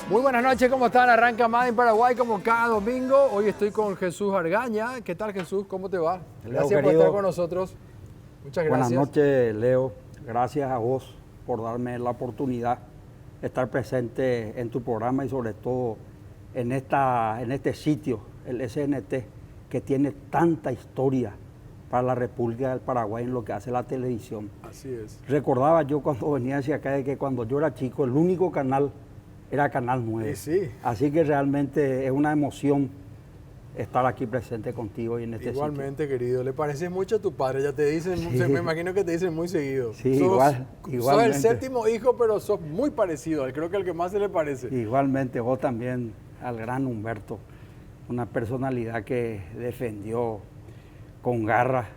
Muy buenas noches, ¿cómo están? Arranca más en Paraguay como cada domingo. Hoy estoy con Jesús Argaña. ¿Qué tal, Jesús? ¿Cómo te va? Leo, Gracias por estar con nosotros. Muchas gracias. Buenas noches, Leo. Gracias a vos por darme la oportunidad de estar presente en tu programa y sobre todo en este sitio, el SNT, que tiene tanta historia para la República del Paraguay en lo que hace la televisión. Así es. Recordaba yo cuando venía hacia acá de que cuando yo era chico el único canal era Canal 9. Sí. Así que realmente es una emoción estar aquí presente contigo y en este Igualmente, sitio. querido. ¿Le pareces mucho a tu padre? Ya te dicen, Sí. Me imagino que te dicen muy seguido. Sí, Sos igualmente. el séptimo hijo, pero sos muy parecido a él. Creo que el que más se le parece. Igualmente, vos también al gran Humberto, una personalidad que defendió con garra,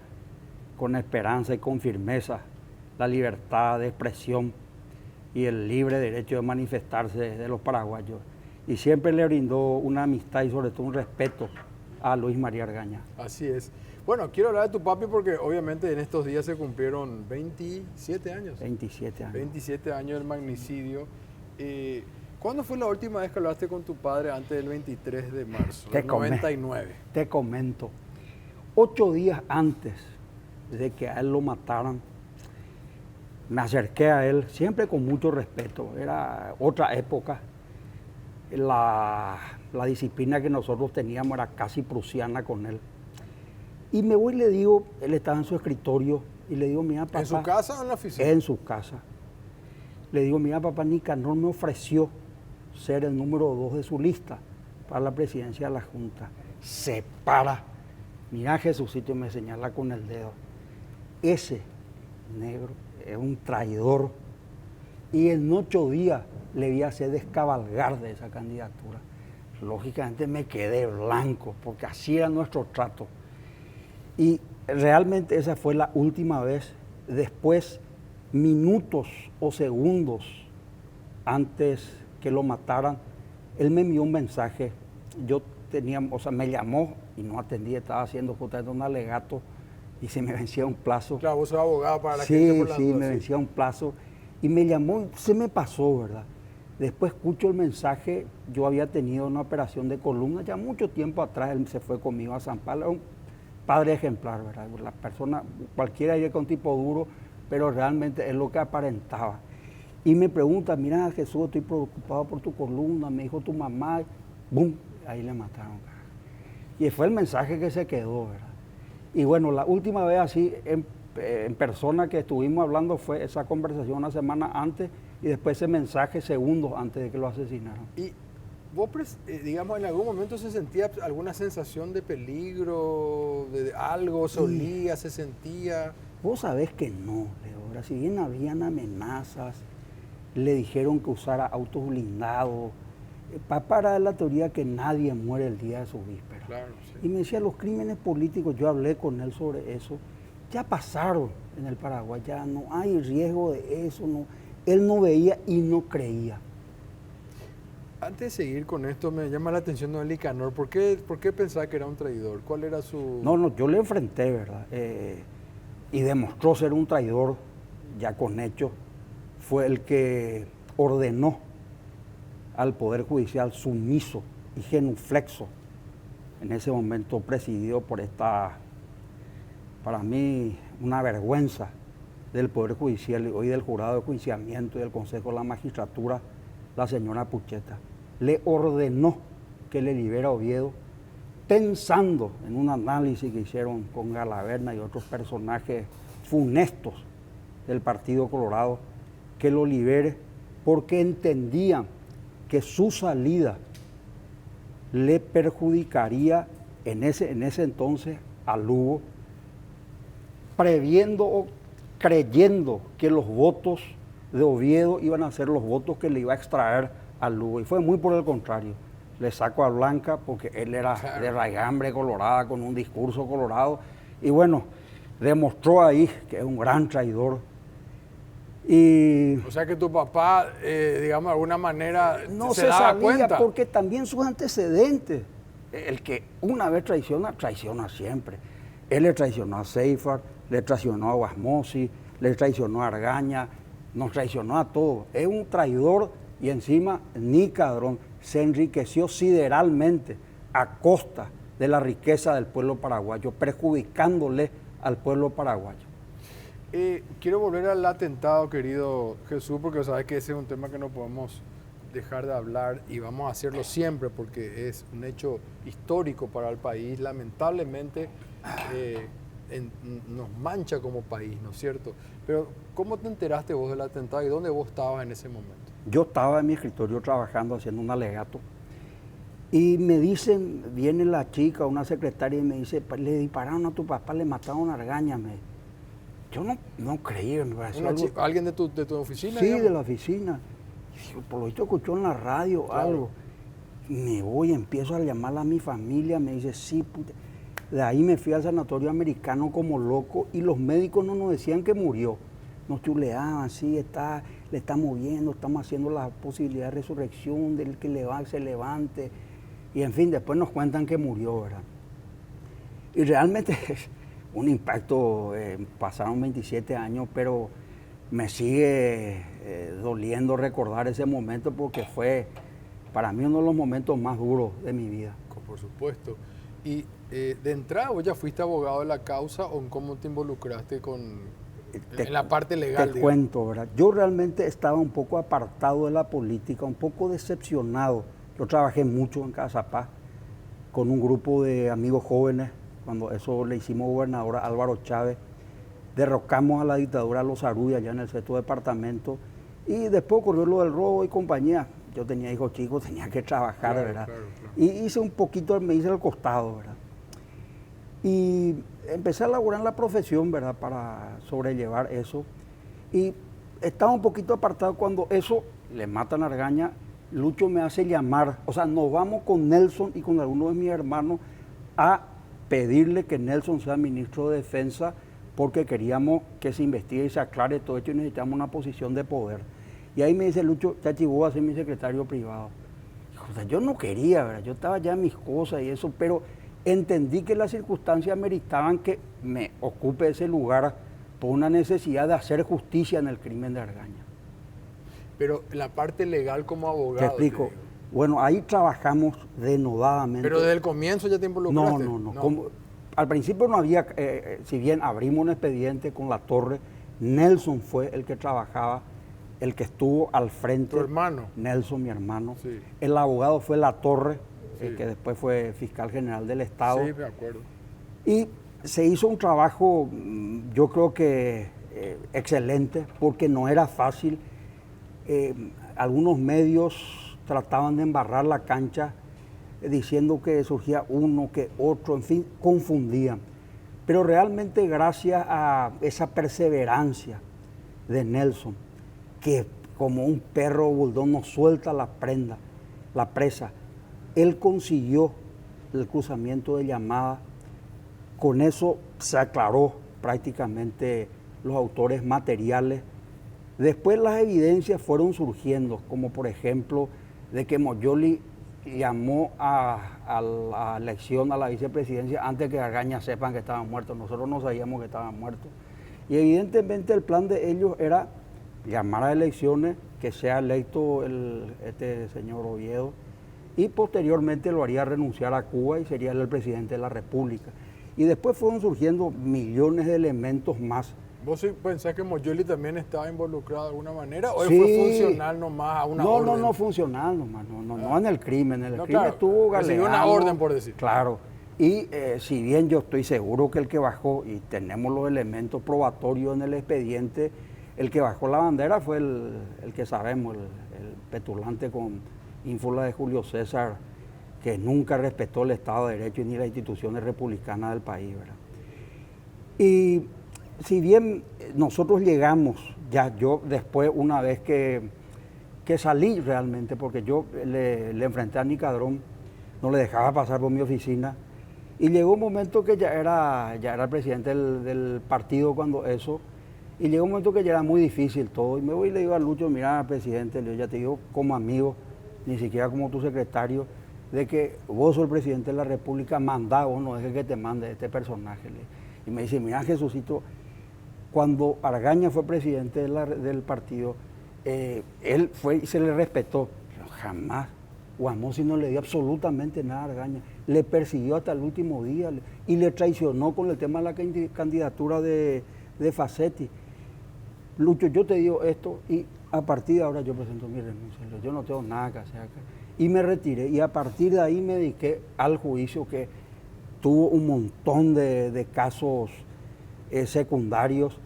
con esperanza y con firmeza la libertad de expresión y el libre derecho de manifestarse de los paraguayos. Y siempre le brindó una amistad y sobre todo un respeto a Luis María Argaña. Así es. Bueno, quiero hablar de tu papi porque obviamente en estos días se cumplieron 27 años. 27 años. 27 años del magnicidio. ¿Cuándo fue la última vez que hablaste con tu padre antes del 23 de marzo, del 99? Te comento. 8 días antes de que a él lo mataran, me acerqué a él, siempre con mucho respeto. Era otra época. La disciplina que nosotros teníamos era casi prusiana con él. Y me voy y le digo, él estaba en su escritorio, y le digo, mira, papá. ¿En su casa o en la oficina? En su casa. Le digo, mira, papá, Nicanor me ofreció ser el número 2 de su lista para la presidencia de la Junta. Se para. Mira, Jesucito, me señala con el dedo. Ese negro es un traidor. Y en 8 días le vi hacer descabalgar de esa candidatura. Lógicamente me quedé blanco, porque así era nuestro trato. Y realmente esa fue la última vez. Después, minutos o segundos antes que lo mataran, él me envió un mensaje. Yo tenía, me llamó y no atendí, estaba haciendo justamente un alegato y se me vencía un plazo. Claro, vos sos abogado para la gente por las dudas, me vencía un plazo y me llamó, se me pasó, ¿verdad? Después escucho el mensaje, yo había tenido una operación de columna ya mucho tiempo atrás, él se fue conmigo a San Pablo, un padre ejemplar, ¿verdad? La persona, cualquiera iría con tipo duro, pero realmente es lo que aparentaba. Y me pregunta, mira, Jesús, estoy preocupado por tu columna, me dijo tu mamá, ¡bum! Ahí le mataron. Y fue el mensaje que se quedó, ¿verdad? Y bueno, la última vez así en persona que estuvimos hablando fue esa conversación una semana antes y después ese mensaje segundos antes de que lo asesinaran. Y vos, digamos, en algún momento se sentía alguna sensación de peligro, de algo, se olía, se sentía. Vos sabés que no, Leo. Si bien habían amenazas, le dijeron que usara autos blindados, para la teoría que nadie muere el día de su víspera. Claro, sí. Y me decía, los crímenes políticos, yo hablé con él sobre eso, ya pasaron en el Paraguay, ya no hay riesgo de eso, no. Él no veía y no creía. Antes de seguir con esto, me llama la atención Noel Nicanor. ¿Por qué pensaba que era un traidor? ¿Cuál era su...? No, yo le enfrenté, ¿verdad? Y demostró ser un traidor, ya con hechos. Fue el que ordenó al Poder Judicial sumiso y genuflexo, en ese momento presidido por esta, para mí, una vergüenza del Poder Judicial y hoy del Jurado de Enjuiciamiento y del Consejo de la Magistratura, la señora Pucheta. Le ordenó que le libera a Oviedo, pensando en un análisis que hicieron con Galaverna y otros personajes funestos del Partido Colorado, que lo libere porque entendían que su salida le perjudicaría en ese entonces a Lugo, previendo o creyendo que los votos de Oviedo iban a ser los votos que le iba a extraer a Lugo. Y fue muy por el contrario. Le saco a Blanca porque él era de raigambre colorada, con un discurso colorado. Y bueno, demostró ahí que es un gran traidor. Y o sea que tu papá, digamos, de alguna manera no se daba sabía cuenta. Porque también sus antecedentes. El que una vez traiciona, traiciona siempre. Él le traicionó a Seifert, le traicionó a Guasmosi, le traicionó a Argaña, nos traicionó a todos. Es un traidor Y encima Nicadrón se enriqueció sideralmente a costa de la riqueza del pueblo paraguayo, perjudicándole al pueblo paraguayo. Quiero volver al atentado, querido Jesús, porque sabes que ese es un tema que no podemos dejar de hablar y vamos a hacerlo siempre porque es un hecho histórico para el país. Lamentablemente nos mancha como país, ¿no es cierto? Pero ¿cómo te enteraste vos del atentado y dónde vos estabas en ese momento? Yo estaba en mi escritorio trabajando, haciendo un alegato, y me dicen, viene la chica, una secretaria, y me dice, le dispararon a tu papá, le mataron a Argaña. Yo no creía, me pareció algo. ¿Alguien de tu oficina? Sí, digamos? de la oficina. Por lo visto escuchó en la radio algo. Me voy, empiezo a llamar a mi familia, me dice, sí, puta. De ahí me fui al sanatorio americano como loco y los médicos no nos decían que murió. Nos chuleaban, sí, le estamos viendo, estamos haciendo la posibilidad de resurrección, del que se levante. Y en fin, después nos cuentan que murió, ¿verdad? Y realmente es un impacto, pasaron 27 años, pero me sigue doliendo recordar ese momento porque fue para mí uno de los momentos más duros de mi vida. Por supuesto. Y de entrada, ¿vos ya fuiste abogado de la causa o cómo te involucraste en la parte legal? Te cuento, ¿verdad? Yo realmente estaba un poco apartado de la política, un poco decepcionado. Yo trabajé mucho en Cazapá con un grupo de amigos jóvenes, cuando eso le hicimos gobernador a Álvaro Chávez. Derrocamos a la dictadura de los Aruy allá en el sexto departamento y después ocurrió lo del robo y compañía. Yo tenía hijos chicos, tenía que trabajar, claro, ¿verdad? Claro. Y hice un poquito, me hice al costado, ¿verdad? Y empecé a laburar en la profesión, ¿verdad? Para sobrellevar eso. Y estaba un poquito apartado cuando eso, le matan a Argaña, Lucho me hace llamar, o sea, nos vamos con Nelson y con algunos de mis hermanos a pedirle que Nelson sea ministro de Defensa porque queríamos que se investigue y se aclare todo esto y necesitamos una posición de poder. Y ahí me dice Lucho, Chachi, vos vas a ser mi secretario privado. O sea, yo no quería, ¿verdad? Yo estaba ya en mis cosas y eso, pero entendí que las circunstancias meritaban que me ocupe ese lugar por una necesidad de hacer justicia en el crimen de Argaña. Pero la parte legal como abogado. Te explico. Bueno, ahí trabajamos denodadamente. ¿Pero desde el comienzo ya te involucraste? No. Al principio no había, si bien abrimos un expediente con La Torre, Nelson fue el que trabajaba, el que estuvo al frente. ¿Tu hermano? Nelson, mi hermano. Sí. El abogado fue La Torre, sí, que después fue fiscal general del Estado. Sí, me acuerdo. Y se hizo un trabajo, yo creo que excelente, porque no era fácil. Algunos medios trataban de embarrar la cancha diciendo que surgía uno, que otro, en fin, confundían. Pero realmente gracias a esa perseverancia de Nelson, que como un perro bulldog no suelta la presa, él consiguió el cruzamiento de llamada. Con eso se aclaró prácticamente los autores materiales. Después las evidencias fueron surgiendo, como por ejemplo de que Moyoli llamó a la elección a la vicepresidencia antes que Argaña sepan que estaban muertos. Nosotros no sabíamos que estaban muertos. Y evidentemente el plan de ellos era llamar a elecciones, que sea electo este señor Oviedo, y posteriormente lo haría renunciar a Cuba y sería el presidente de la República. Y después fueron surgiendo millones de elementos más. ¿Vos pensás que Moyoli también estaba involucrado de alguna manera o sí, fue funcional nomás a una orden? No funcional nomás, no en el crimen. En el crimen claro, estuvo Galeano. una orden, por decir. Claro. Y si bien yo estoy seguro que el que bajó, y tenemos los elementos probatorios en el expediente, el que bajó la bandera fue el que sabemos, el petulante con ínfula de Julio César, que nunca respetó el Estado de Derecho ni las instituciones republicanas del país, ¿verdad? Y si bien nosotros llegamos, ya yo después, una vez que salí realmente, porque yo le enfrenté a Nicadrón, no le dejaba pasar por mi oficina, y llegó un momento que ya era el presidente del partido cuando eso, y llegó un momento que ya era muy difícil todo, y me voy y le digo a Lucho, mira, presidente, yo ya te digo como amigo, ni siquiera como tu secretario, de que vos sos el presidente de la República, mandá, vos no dejes que te mande este personaje. Y me dice, mira, Jesucito, cuando Argaña fue presidente del partido, Él fue y se le respetó. Pero jamás Guamossi no le dio absolutamente nada a Argaña. Le persiguió hasta el último día y le traicionó con el tema de la candidatura de Facetti. Lucho, yo te digo esto y a partir de ahora yo presento mi renuncia. Yo no tengo nada que hacer acá. Y me retiré y a partir de ahí me dediqué al juicio que tuvo un montón de casos secundarios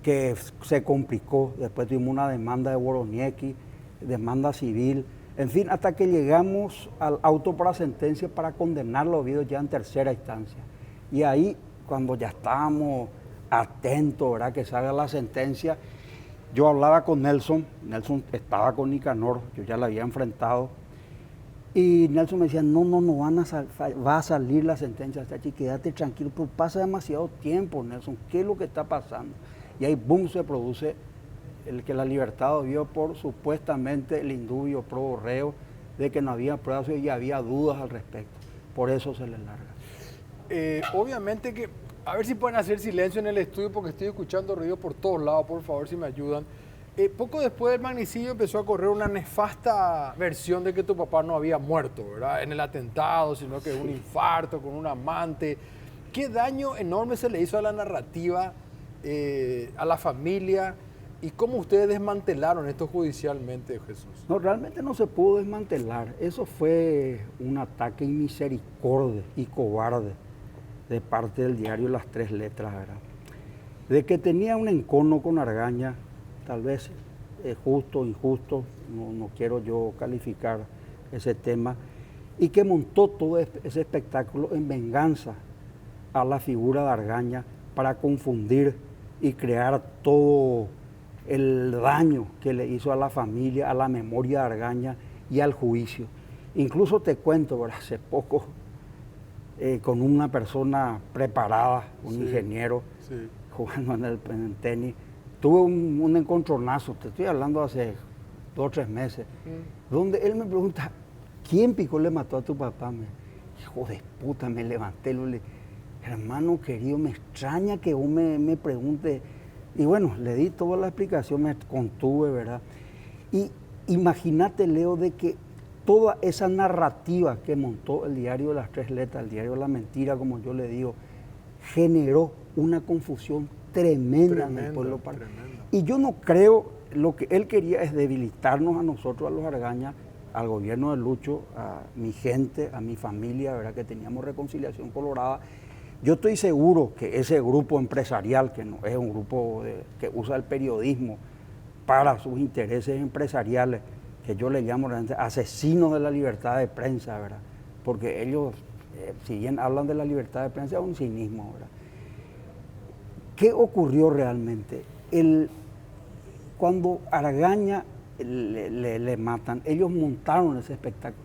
que se complicó. Después tuvimos una demanda de Woroniecki, demanda civil, en fin, hasta que llegamos al auto para sentencia para condenarlo a ya en tercera instancia. Y ahí, cuando ya estábamos atentos, ¿verdad?, que salga la sentencia, yo hablaba con Nelson estaba con Nicanor, yo ya la había enfrentado, y Nelson me decía, no va a salir la sentencia, quédate tranquilo, pero pasa demasiado tiempo, Nelson, ¿qué es lo que está pasando? Y ahí, boom, se produce el que la Libertad vio por supuestamente el indubio pro Borrego de que no había pruebas y había dudas al respecto. Por eso se le larga. Obviamente que, a ver si pueden hacer silencio en el estudio porque estoy escuchando ruido por todos lados, por favor, si me ayudan. Poco después del magnicidio empezó a correr una nefasta versión de que tu papá no había muerto, ¿verdad?, en el atentado, sino que un infarto con un amante. ¿Qué daño enorme se le hizo a la narrativa, a la familia? ¿Y cómo ustedes desmantelaron esto judicialmente, Jesús? No, realmente no se pudo desmantelar. Eso fue un ataque inmisericorde y cobarde de parte del diario Las Tres Letras, ¿verdad? De que tenía un encono con Argaña, tal vez justo o injusto, no quiero yo calificar ese tema, y que montó todo ese espectáculo en venganza a la figura de Argaña para confundir y crear todo el daño que le hizo a la familia, a la memoria de Argaña y al juicio. Incluso te cuento, ¿verdad?, hace poco, con una persona preparada, un ingeniero, jugando en el tenis, tuve un encontronazo, te estoy hablando hace 2 o 3 meses, donde él me pregunta, ¿quién picó le mató a tu papá? Hijo de puta, me levanté, le dije, hermano querido, me extraña que vos me preguntes. Y bueno, le di toda la explicación, me contuve, ¿verdad? Y imagínate, Leo, de que toda esa narrativa que montó el diario de Las Tres Letras, el diario de la mentira, como yo le digo, generó una confusión tremenda en el pueblo. Y yo no creo, lo que él quería es debilitarnos a nosotros, a los Argaña, al gobierno de Lucho, a mi gente, a mi familia, ¿verdad?, que teníamos Reconciliación Colorada. Yo estoy seguro que ese grupo empresarial, que no es un grupo que usa el periodismo para sus intereses empresariales, que yo le llamo asesinos de la libertad de prensa, ¿verdad?, porque ellos, si bien hablan de la libertad de prensa, es un cinismo, ¿verdad? ¿Qué ocurrió realmente? Cuando Argaña le matan, ellos montaron ese espectáculo.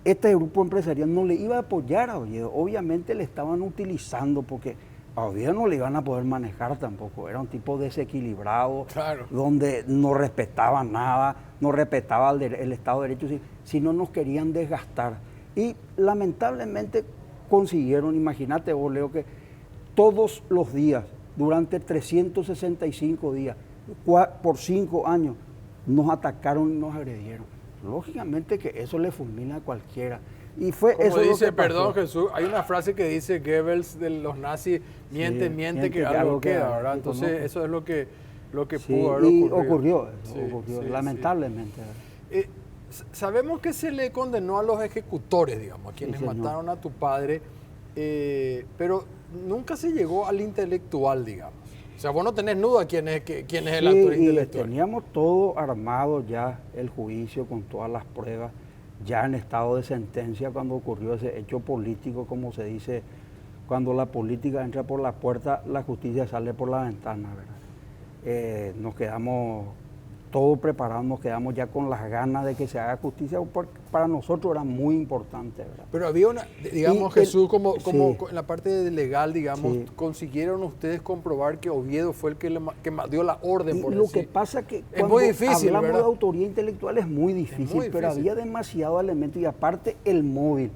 Este grupo empresarial no le iba a apoyar a Oviedo, obviamente le estaban utilizando porque a Oviedo no le iban a poder manejar tampoco, era un tipo desequilibrado, claro, donde no respetaba nada, no respetaba el Estado de Derecho, si no nos querían desgastar. Y lamentablemente consiguieron, imagínate vos, Leo, que todos los días, durante 365 días, por 5 años, nos atacaron y nos agredieron. Lógicamente que eso le fulmina a cualquiera. Y fue como eso dice, lo que pasó. perdón Jesús, hay una frase que dice Goebbels de los nazis, miente que algo queda, ¿verdad? Entonces eso es lo que pudo haber ocurrido. Ocurrió, lamentablemente. Sabemos que se le condenó a los ejecutores, digamos, a quienes mataron a tu padre, pero nunca se llegó al intelectual, digamos. O sea, vos no tenés duda quién es el actor intelectual. Teníamos todo armado ya, el juicio con todas las pruebas, ya en estado de sentencia cuando ocurrió ese hecho político, como se dice, cuando la política entra por la puerta, la justicia sale por la ventana, ¿verdad? Nos quedamos todo preparado, nos quedamos ya con las ganas de que se haga justicia, porque para nosotros era muy importante, ¿verdad? Pero había una, digamos, Jesús, como en la parte legal, digamos, consiguieron ustedes comprobar que Oviedo fue el que dio la orden, por lo decir. que pasa que es muy difícil, hablamos ¿verdad?, de autoría intelectual es muy difícil, pero había demasiado elemento y aparte el móvil.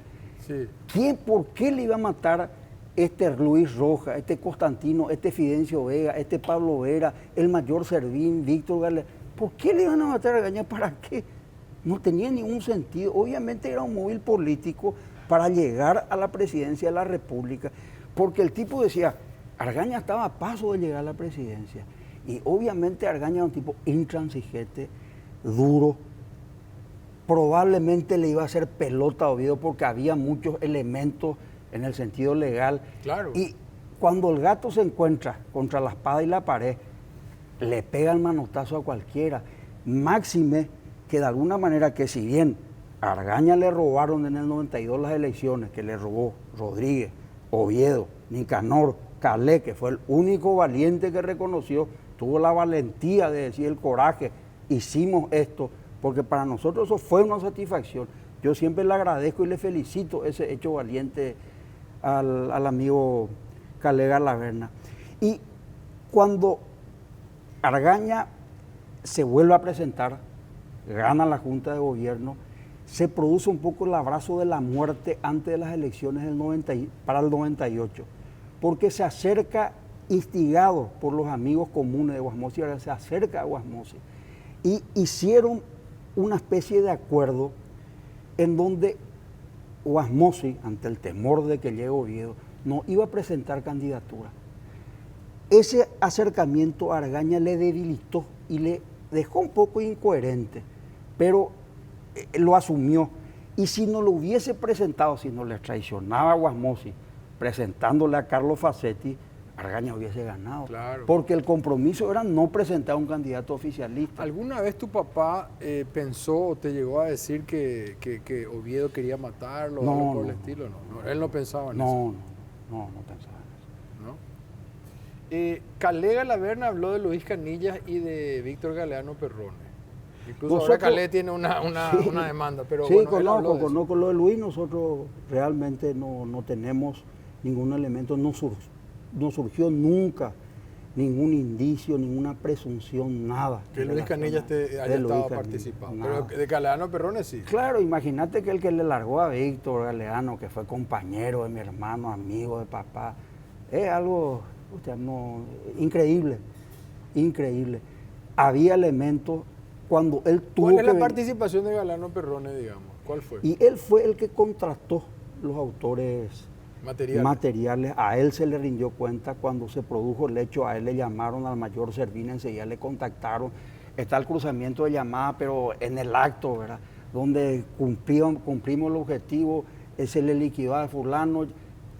¿Por qué le iba a matar este Luis Rojas, este Constantino, este Fidencio Vega, este Pablo Vera, el mayor Servín, Víctor Gale? ¿Por qué le iban a matar a Argaña? ¿Para qué? No tenía ningún sentido. Obviamente era un móvil político para llegar a la presidencia de la República, porque el tipo decía, Argaña estaba a paso de llegar a la presidencia. Y obviamente Argaña era un tipo intransigente, duro, probablemente le iba a hacer pelota a Oviedo porque había muchos elementos en el sentido legal. Claro. Y cuando el gato se encuentra contra la espada y la pared, le pega el manotazo a cualquiera. Máxime que de alguna manera que si bien a Argaña le robaron en el 92 las elecciones, que le robó Rodríguez, Oviedo, Nicanor, Calé, que fue el único valiente que reconoció, tuvo la valentía de decir el coraje, hicimos esto, porque para nosotros eso fue una satisfacción. Yo siempre le agradezco y le felicito ese hecho valiente al amigo Calé Galaverna. Y cuando Argaña se vuelve a presentar, gana la Junta de Gobierno, se produce un poco el abrazo de la muerte antes de las elecciones para el 98, porque se acerca, instigado por los amigos comunes de Guasmosi, se acerca a Guasmosi y hicieron una especie de acuerdo en donde Guasmosi, ante el temor de que llegue Oviedo, no iba a presentar candidatura. Ese acercamiento a Argaña le debilitó y le dejó un poco incoherente, pero lo asumió. Y si no lo hubiese presentado, si no le traicionaba a Guasmosi, presentándole a Carlos Facetti, Argaña hubiese ganado. Claro. Porque el compromiso era no presentar a un candidato oficialista. ¿Alguna vez tu papá pensó o te llegó a decir que Oviedo quería matarlo o algo por el estilo? No, él no pensaba en eso. No pensaba en eso. ¿No? Calé Galaverna habló de Luis Canillas y de Víctor Galeano Perrone. Incluso Nosotros, ahora Calé tiene una demanda, pero sí, bueno, conozco lo de Luis. Nosotros realmente no tenemos ningún elemento, no surgió nunca ningún indicio, ninguna presunción, nada. Que Luis Canillas haya estado participando. Pero de Galeano Perrone sí. Claro, imagínate que el que le largó a Víctor Galeano, que fue compañero de mi hermano, amigo de papá, es algo increíble. Había elementos cuando él tuvo ¿Cuál es la participación de Galeano Perrone, digamos? ¿Cuál fue? Y él fue el que contrató los autores materiales. A él se le rindió cuenta cuando se produjo el hecho, a él le llamaron al mayor Servín, enseguida le contactaron. Está el cruzamiento de llamada, pero en el acto, ¿verdad? Donde cumplimos el objetivo, se le liquidó a fulano,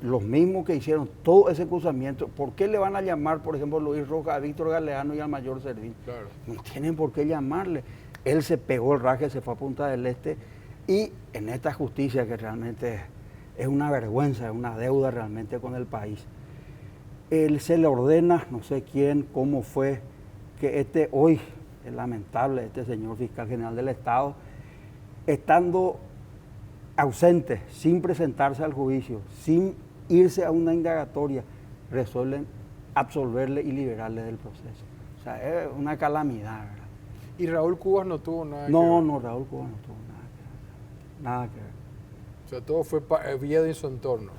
los mismos que hicieron todo ese cruzamiento. ¿Por qué le van a llamar, por ejemplo, Luis Rojas, a Víctor Galeano y al mayor Servín? Claro. No tienen por qué llamarle. Él se pegó el raje, se fue a Punta del Este, y en esta justicia que realmente es una vergüenza, es una deuda realmente con el país. Él se le ordena, no sé quién, cómo fue, que hoy es lamentable, este señor fiscal general del Estado, estando ausente, sin presentarse al juicio, sin irse a una indagatoria, resuelven absolverle y liberarle del proceso. O sea, es una calamidad, ¿verdad? ¿Y Raúl Cubas no tuvo nada que ver? No, Raúl Cubas no tuvo nada que ver. O sea, todo fue Oviedo y su entorno.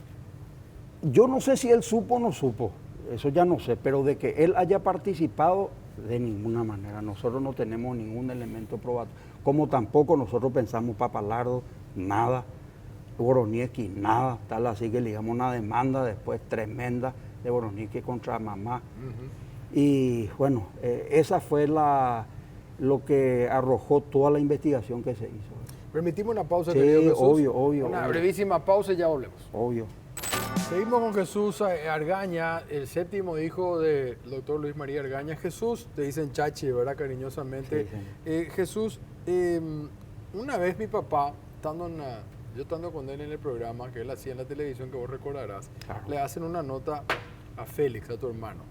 Yo no sé si él supo o no supo, eso ya no sé, pero de que él haya participado, de ninguna manera. Nosotros no tenemos ningún elemento probatorio, como tampoco nosotros pensamos Papalardo, nada, Boroniecki, nada, tal así que le digamos una demanda después tremenda de Boroniecki contra mamá. Y bueno, esa fue lo que arrojó toda la investigación que se hizo. Permitimos una pausa, sí, querido Jesús. Obvio. Una brevísima pausa y ya volvemos. Obvio. Seguimos con Jesús Argaña, el séptimo hijo del doctor Luis María Argaña. Jesús, te dicen Chachi, ¿verdad? Cariñosamente. Sí. Jesús, una vez mi papá, yo estando con él en el programa que él hacía en la televisión, que vos recordarás, claro, le hacen una nota a Félix, a tu hermano.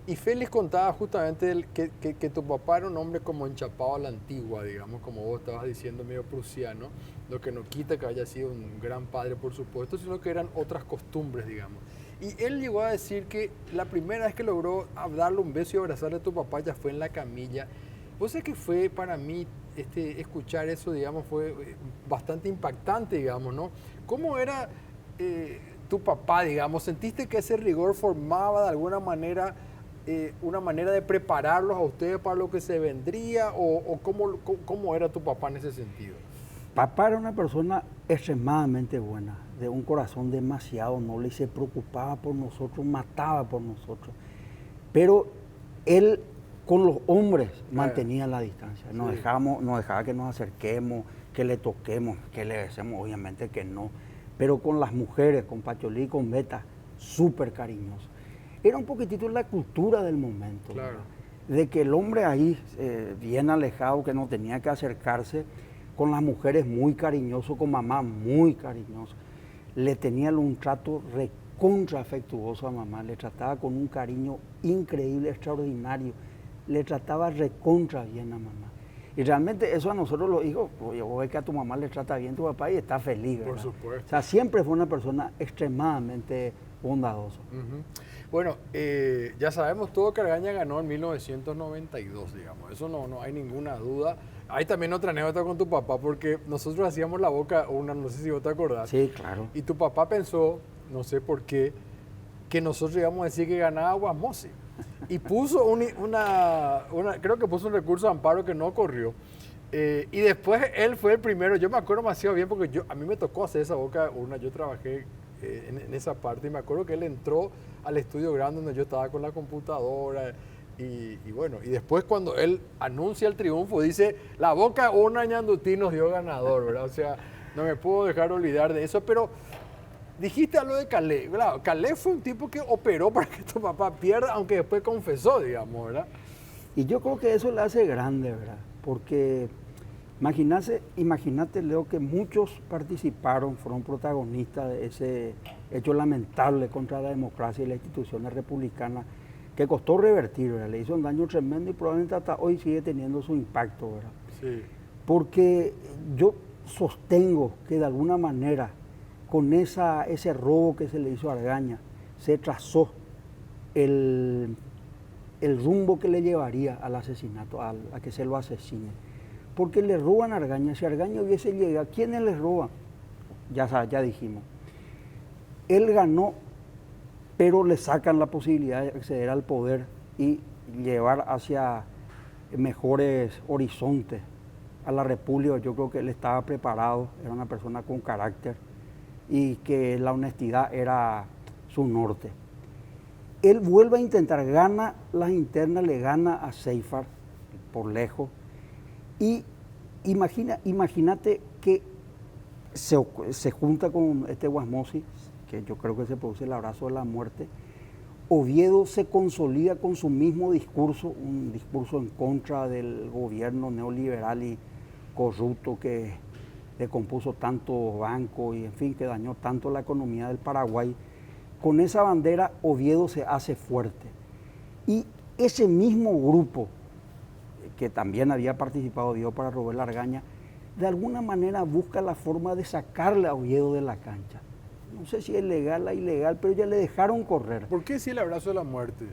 Y Félix contaba justamente que tu papá era un hombre como enchapado a la antigua, digamos, como vos estabas diciendo, medio prusiano, lo que no quita que haya sido un gran padre, por supuesto, sino que eran otras costumbres, digamos. Y él llegó a decir que la primera vez que logró darle un beso y abrazarle a tu papá ya fue en la camilla. Vos sabés que fue para mí escuchar eso, digamos, fue bastante impactante, digamos, ¿no? ¿Cómo era tu papá, digamos? ¿Sentiste que ese rigor formaba de alguna manera una manera de prepararlos a ustedes para lo que se vendría? ¿O cómo era tu papá en ese sentido? Papá era una persona extremadamente buena, de un corazón demasiado noble y se preocupaba por nosotros, mataba por nosotros. Pero él con los hombres mantenía la distancia, nos dejaba que nos acerquemos, que le toquemos, que le besemos, obviamente que no. Pero con las mujeres, con Pacholí y con Beta, súper cariñoso. Era un poquitito la cultura del momento, claro, de que el hombre ahí, bien alejado, que no tenía que acercarse, con las mujeres muy cariñoso, con mamá muy cariñoso. Le tenía un trato recontra afectuoso a mamá, le trataba con un cariño increíble, extraordinario, le trataba recontra bien a mamá. Y realmente eso a nosotros los hijos, oye, vos ves que a tu mamá le trata bien tu papá y está feliz, ¿verdad? Por supuesto. O sea, siempre fue una persona extremadamente bondadosa. Bueno, ya sabemos todo que Argaña ganó en 1992, digamos, eso no hay ninguna duda. Hay también otra anécdota con tu papá, porque nosotros hacíamos la boca, no sé si vos te acordás. Sí, claro. Y tu papá pensó, no sé por qué, que nosotros íbamos a decir que ganaba Guasmosi. Y puso creo que puso un recurso de amparo que no corrió. Y después él fue el primero, yo me acuerdo demasiado bien porque a mí me tocó hacer esa boca yo trabajé en esa parte y me acuerdo que él entró al estudio grande donde yo estaba con la computadora y bueno, y después cuando él anuncia el triunfo dice, la boca una Ñandutí nos dio ganador, ¿verdad? O sea, no me puedo dejar olvidar de eso, pero dijiste algo de Calé, ¿verdad? Calé fue un tipo que operó para que tu papá pierda, aunque después confesó, digamos, ¿verdad? Y yo creo que eso le hace grande, ¿verdad? Porque imagínate, Leo, que muchos participaron, fueron protagonistas de ese hecho lamentable contra la democracia y las instituciones republicanas, que costó revertir, ¿verdad? Le hizo un daño tremendo y probablemente hasta hoy sigue teniendo su impacto, ¿verdad? Sí. Porque yo sostengo que de alguna manera, con ese robo que se le hizo a Argaña, se trazó el rumbo que le llevaría al asesinato, a que se lo asesine. Porque le roban a Argaña. Si Argaña hubiese llegado, ¿quiénes le roban? Ya dijimos. Él ganó, pero le sacan la posibilidad de acceder al poder y llevar hacia mejores horizontes a la República. Yo creo que él estaba preparado, era una persona con carácter y que la honestidad era su norte. Él vuelve a intentar, gana las internas, le gana a Seifert por lejos. Y imagínate que se junta con este Guasmosi, que yo creo que se produce el abrazo de la muerte. Oviedo se consolida con su mismo discurso, un discurso en contra del gobierno neoliberal y corrupto que decompuso tanto banco y en fin, que dañó tanto la economía del Paraguay. Con esa bandera Oviedo se hace fuerte. Y ese mismo grupo que también había participado Oviedo para robar la Argaña, de alguna manera busca la forma de sacarle a Oviedo de la cancha. No sé si es legal o ilegal, pero ya le dejaron correr. ¿Por qué si el abrazo de la muerte?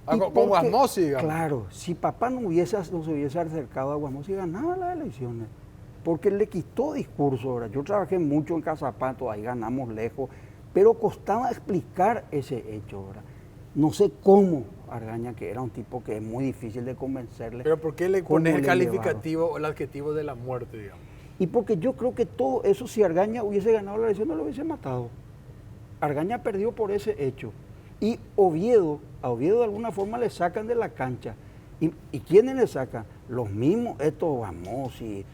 Con Guasmosi, digamos. Claro, si papá no se hubiese acercado a Guasmosi, ganaba las elecciones. Porque él le quitó discurso. ¿Verdad? Yo trabajé mucho en Casapato, ahí ganamos lejos, pero costaba explicar ese hecho. ¿Verdad? No sé cómo Argaña, que era un tipo que es muy difícil de convencerle. ¿Pero por qué le pone el calificativo o el adjetivo de la muerte, digamos? Y porque yo creo que todo eso, si Argaña hubiese ganado la elección, no lo hubiese matado. Argaña perdió por ese hecho. Y a Oviedo de alguna forma le sacan de la cancha. ¿Y quiénes le sacan? Los mismos, estos Guasmosi,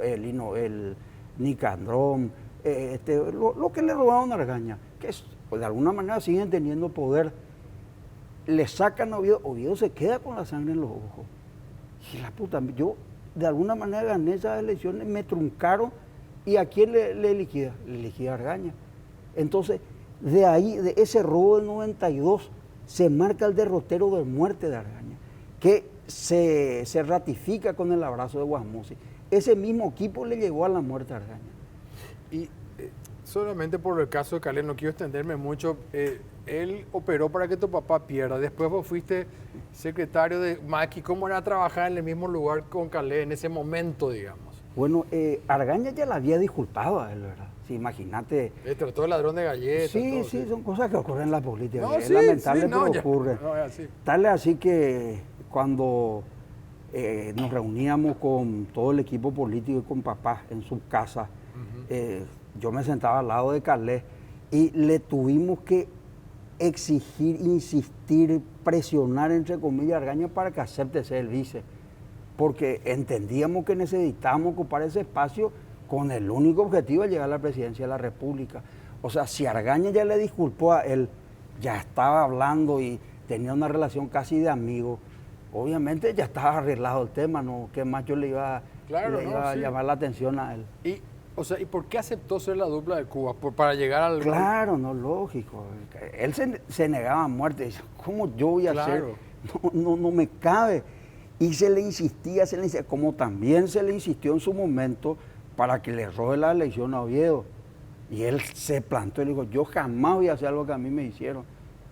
el Nicandrón, lo que le robaron a Argaña, que pues de alguna manera siguen teniendo poder. Le sacan a Oviedo se queda con la sangre en los ojos. Y la puta, yo de alguna manera gané esas elecciones, me truncaron, ¿y a quién le liquida? Le liquida a Argaña. Entonces, de ahí, de ese robo del 92, se marca el derrotero de muerte de Argaña, que se ratifica con el abrazo de Guasmosi. Ese mismo equipo le llegó a la muerte a Argaña. Y solamente por el caso de Calé, no quiero extenderme mucho, él operó para que tu papá pierda, después vos fuiste secretario de Maqui. ¿Cómo era trabajar en el mismo lugar con Calé en ese momento, digamos? Bueno, Argaña ya la había disculpado a él, ¿verdad? Sí, imagínate. Trató de ladrón de galletas. Sí, todo, sí, son cosas que ocurren en la política. No, Es sí, lamentable, sí, no, pero ya. ocurre. No, es así. Tal es así que cuando nos reuníamos con todo el equipo político y con papá en su casa, yo me sentaba al lado de Calé y le tuvimos que exigir, insistir, presionar, entre comillas, a Argaña para que acepte ser el vice, porque entendíamos que necesitábamos ocupar ese espacio con el único objetivo de llegar a la presidencia de la República. O sea, si Argaña ya le disculpó a él, ya estaba hablando y tenía una relación casi de amigo, obviamente ya estaba arreglado el tema, ¿no? ¿Qué más yo le iba a llamar la atención a él? ¿Y por qué aceptó ser la dupla de Cuba? Para llegar al... Claro, no, lógico. Él se negaba a muerte. Dice, ¿cómo yo voy a hacer? No me cabe. Y se le insistía, como también se le insistió en su momento para que le robe la elección a Oviedo. Y él se plantó y le dijo, yo jamás voy a hacer algo que a mí me hicieron.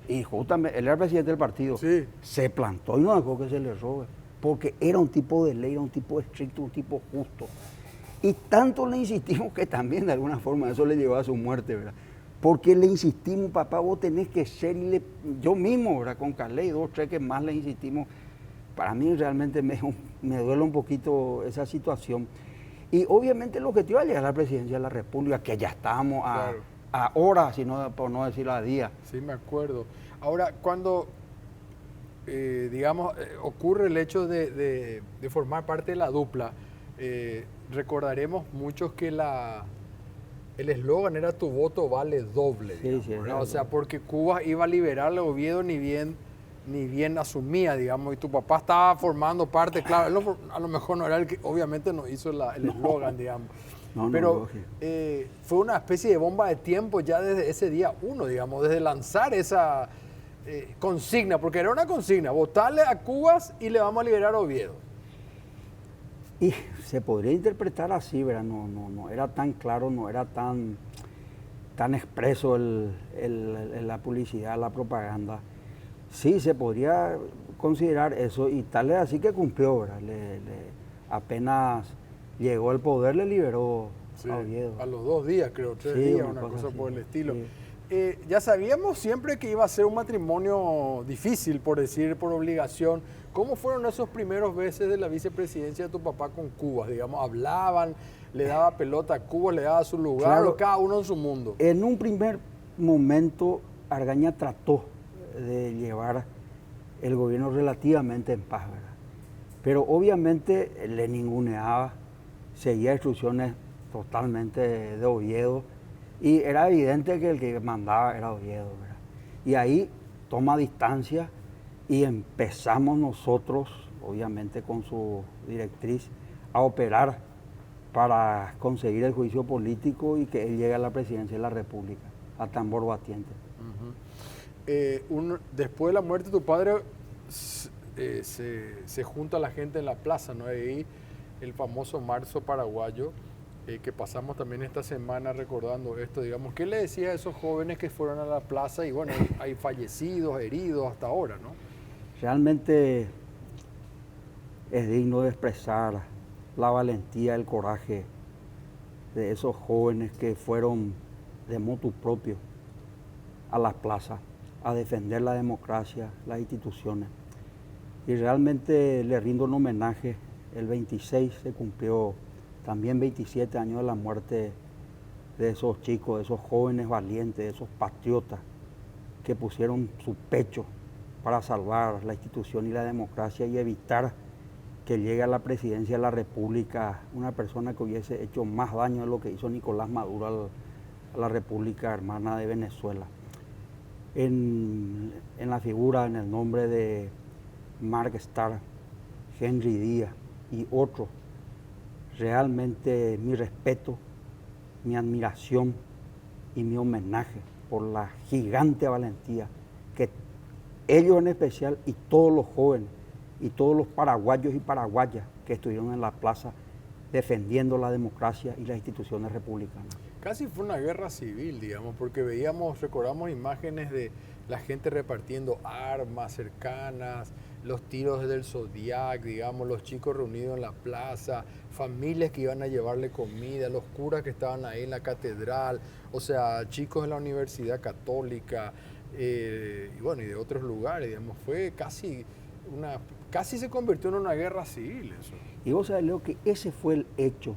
Y justamente, él era presidente del partido. Sí. Se plantó y no dejó que se le robe. Porque era un tipo de ley, era un tipo estricto, un tipo justo. Y tanto le insistimos que también de alguna forma eso le llevó a su muerte, ¿verdad? Porque le insistimos, papá, vos tenés que ser, yo mismo, ¿verdad? Con Calé y 2, 3 que más le insistimos. Para mí realmente me duele un poquito esa situación. Y obviamente el objetivo era llegar a la presidencia de la República, que ya estábamos a horas, por no decir a días. Sí, me acuerdo. Ahora, cuando, ocurre el hecho de formar parte de la dupla, recordaremos muchos que el eslogan era tu voto vale doble, digamos, sí, o sea, porque Cuba iba a liberar a Oviedo ni bien asumía, digamos, y tu papá estaba formando parte, claro, él a lo mejor no era el que, obviamente no hizo el eslogan, digamos, pero fue una especie de bomba de tiempo ya desde ese día uno, digamos, desde lanzar esa consigna, porque era una consigna, votarle a Cubas y le vamos a liberar a Oviedo. Y se podría interpretar así, ¿verdad? No era tan claro, no era tan expreso la publicidad, la propaganda. Sí, se podría considerar eso y tal es así que cumplió, ¿verdad? Apenas llegó al poder, le liberó a Oviedo. A los 2 días, creo, 3 días, una cosa por el estilo. Sí. Ya sabíamos siempre que iba a ser un matrimonio difícil, por decir, por obligación. ¿Cómo fueron esos primeros meses de la vicepresidencia de tu papá con Cuba? Digamos, hablaban, le daba pelota a Cuba, le daba su lugar, claro, cada uno en su mundo. En un primer momento, Argaña trató de llevar el gobierno relativamente en paz, ¿verdad? Pero obviamente le ninguneaba, seguía instrucciones totalmente de Oviedo y era evidente que el que mandaba era Oviedo, ¿verdad? Y ahí toma distancia y empezamos nosotros, obviamente con su directriz, a operar para conseguir el juicio político y que él llegue a la presidencia de la República, a tambor batiente. Después de la muerte de tu padre, se junta la gente en la plaza, ¿no? Ahí el famoso marzo paraguayo, que pasamos también esta semana recordando esto, digamos. ¿Qué le decía a esos jóvenes que fueron a la plaza? Y bueno, hay fallecidos, heridos hasta ahora, ¿no? Realmente es digno de expresar la valentía, el coraje de esos jóvenes que fueron de motu propio a las plazas a defender la democracia, las instituciones. Y realmente le rindo un homenaje. El 26 se cumplió también 27 años de la muerte de esos chicos, de esos jóvenes valientes, de esos patriotas que pusieron su pecho para salvar la institución y la democracia y evitar que llegue a la presidencia de la República una persona que hubiese hecho más daño de lo que hizo Nicolás Maduro a la República Hermana de Venezuela. En la figura, en el nombre de Mark Starr, Henry Díaz y otros, realmente mi respeto, mi admiración y mi homenaje por la gigante valentía que ellos en especial y todos los jóvenes y todos los paraguayos y paraguayas que estuvieron en la plaza defendiendo la democracia y las instituciones republicanas. Casi fue una guerra civil, digamos, porque recordamos imágenes de la gente repartiendo armas cercanas, los tiros del Zodiac, digamos, los chicos reunidos en la plaza, familias que iban a llevarle comida, los curas que estaban ahí en la catedral, o sea, chicos de la Universidad Católica, y bueno, y de otros lugares, digamos, fue casi se convirtió en una guerra civil eso. Y vos sabés, Leo, que ese fue el hecho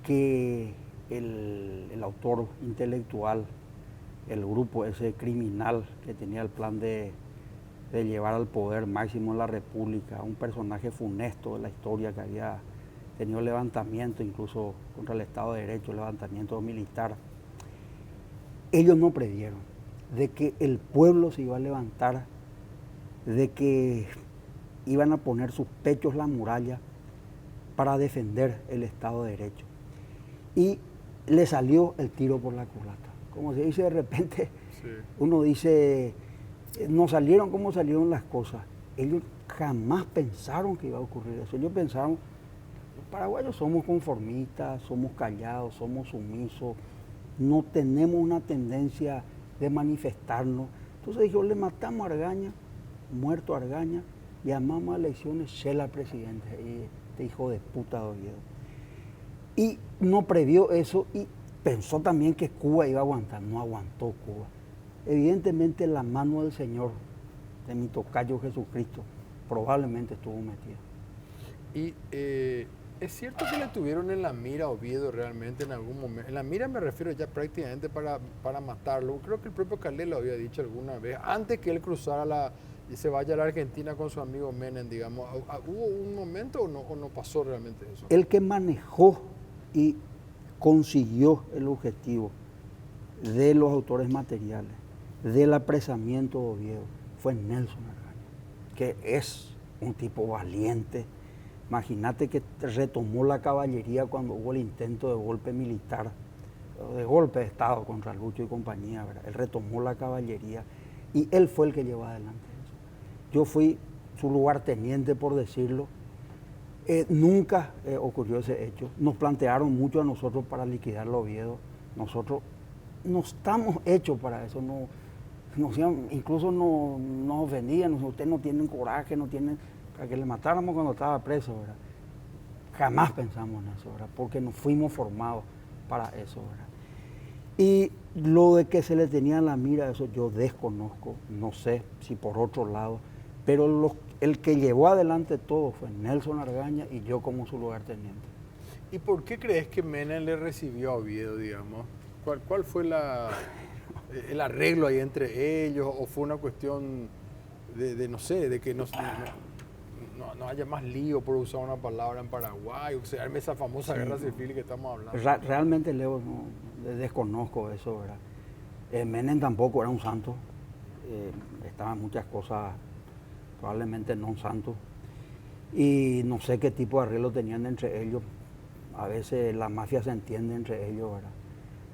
que el autor intelectual, el grupo ese criminal que tenía el plan de llevar al poder máximo en la República, un personaje funesto de la historia que había tenido levantamiento incluso contra el Estado de Derecho, levantamiento militar. Ellos no previeron de que el pueblo se iba a levantar, de que iban a poner sus pechos la muralla para defender el Estado de Derecho. Y le salió el tiro por la culata. Como se dice de repente, sí. Uno dice, no salieron como salieron las cosas. Ellos jamás pensaron que iba a ocurrir eso. Ellos pensaron, los paraguayos somos conformistas, somos callados, somos sumisos, no tenemos una tendencia de manifestarnos. Entonces dijo, le matamos a Argaña, muerto a Argaña, llamamos a elecciones, Shela presidente, y este hijo de puta de Oviedo. Y no previó eso y pensó también que Cuba iba a aguantar, no aguantó Cuba. Evidentemente la mano del Señor, de mi tocayo Jesucristo, probablemente estuvo metida. Y es cierto que le tuvieron en la mira a Oviedo realmente en algún momento. En la mira me refiero ya prácticamente para matarlo. Creo que el propio Calé lo había dicho alguna vez, antes que él cruzara y se vaya a la Argentina con su amigo Menem, digamos. ¿Hubo un momento o no pasó realmente eso? El que manejó y consiguió el objetivo de los autores materiales, del apresamiento de Oviedo, fue Nelson Argaña, que es un tipo valiente. Imagínate que retomó la caballería cuando hubo el intento de golpe militar, de golpe de Estado contra Lucho y compañía, ¿verdad? Él retomó la caballería y él fue el que llevó adelante eso. Yo fui su lugarteniente, por decirlo. Nunca ocurrió ese hecho. Nos plantearon mucho a nosotros para liquidar a Oviedo. Nosotros no estamos hechos para eso. Incluso nos ofendían. Ustedes no tienen coraje, no tienen... Para que le matáramos cuando estaba preso, ¿verdad? Jamás pensamos en eso, ¿verdad? Porque no fuimos formados para eso, ¿verdad? Y lo de que se le tenía en la mira, eso yo desconozco. No sé si por otro lado. Pero el que llevó adelante todo fue Nelson Argaña y yo como su lugarteniente. ¿Y por qué crees que Menem le recibió a Oviedo, digamos? ¿Cuál fue el arreglo ahí entre ellos? ¿O fue una cuestión de no sé, de que no haya más lío, por usar una palabra en Paraguay, o sea, esa famosa guerra civil que estamos hablando? Realmente, Leo, desconozco eso, ¿verdad? Menem tampoco era un santo. Estaban muchas cosas probablemente no santos, y no sé qué tipo de arreglo tenían entre ellos. A veces la mafia se entiende entre ellos, ¿verdad?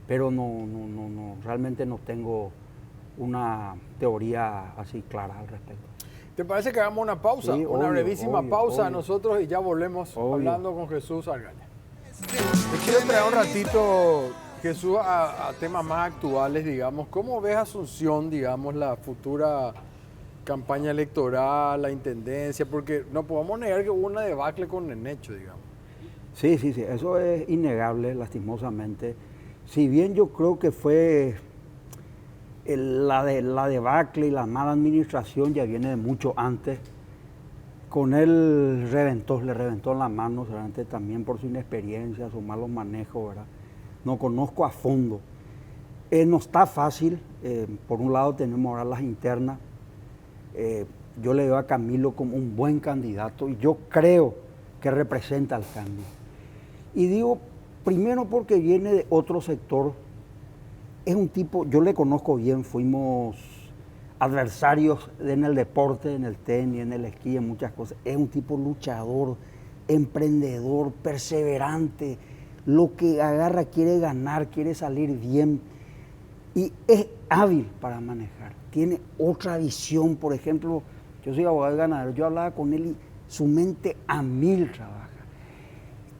Pero realmente no tengo una teoría así clara al respecto. ¿Te parece que hagamos una pausa? Sí, una brevísima pausa nosotros y ya volvemos hablando con Jesús Argaña. Te quiero traer un ratito, Jesús, a temas más actuales, digamos. ¿Cómo ves Asunción, digamos, la futura campaña electoral, la intendencia? Porque no podemos negar que hubo una debacle con el hecho, digamos. Sí, eso es innegable, lastimosamente. Si bien yo creo que fue la debacle y la mala administración ya viene de mucho antes, con él le reventó en la mano, seguramente también por su inexperiencia, su malos manejos, ¿verdad? No conozco a fondo. No está fácil, por un lado tenemos ahora las internas. Yo le veo a Camilo como un buen candidato y yo creo que representa el cambio. Y digo, primero porque viene de otro sector, es un tipo, yo le conozco bien, fuimos adversarios en el deporte, en el tenis, en el esquí, en muchas cosas. Es un tipo luchador, emprendedor, perseverante, lo que agarra quiere ganar, quiere salir bien y es hábil para manejar. Tiene otra visión, por ejemplo, yo soy abogado de ganadero, yo hablaba con él y su mente a 1000 trabaja.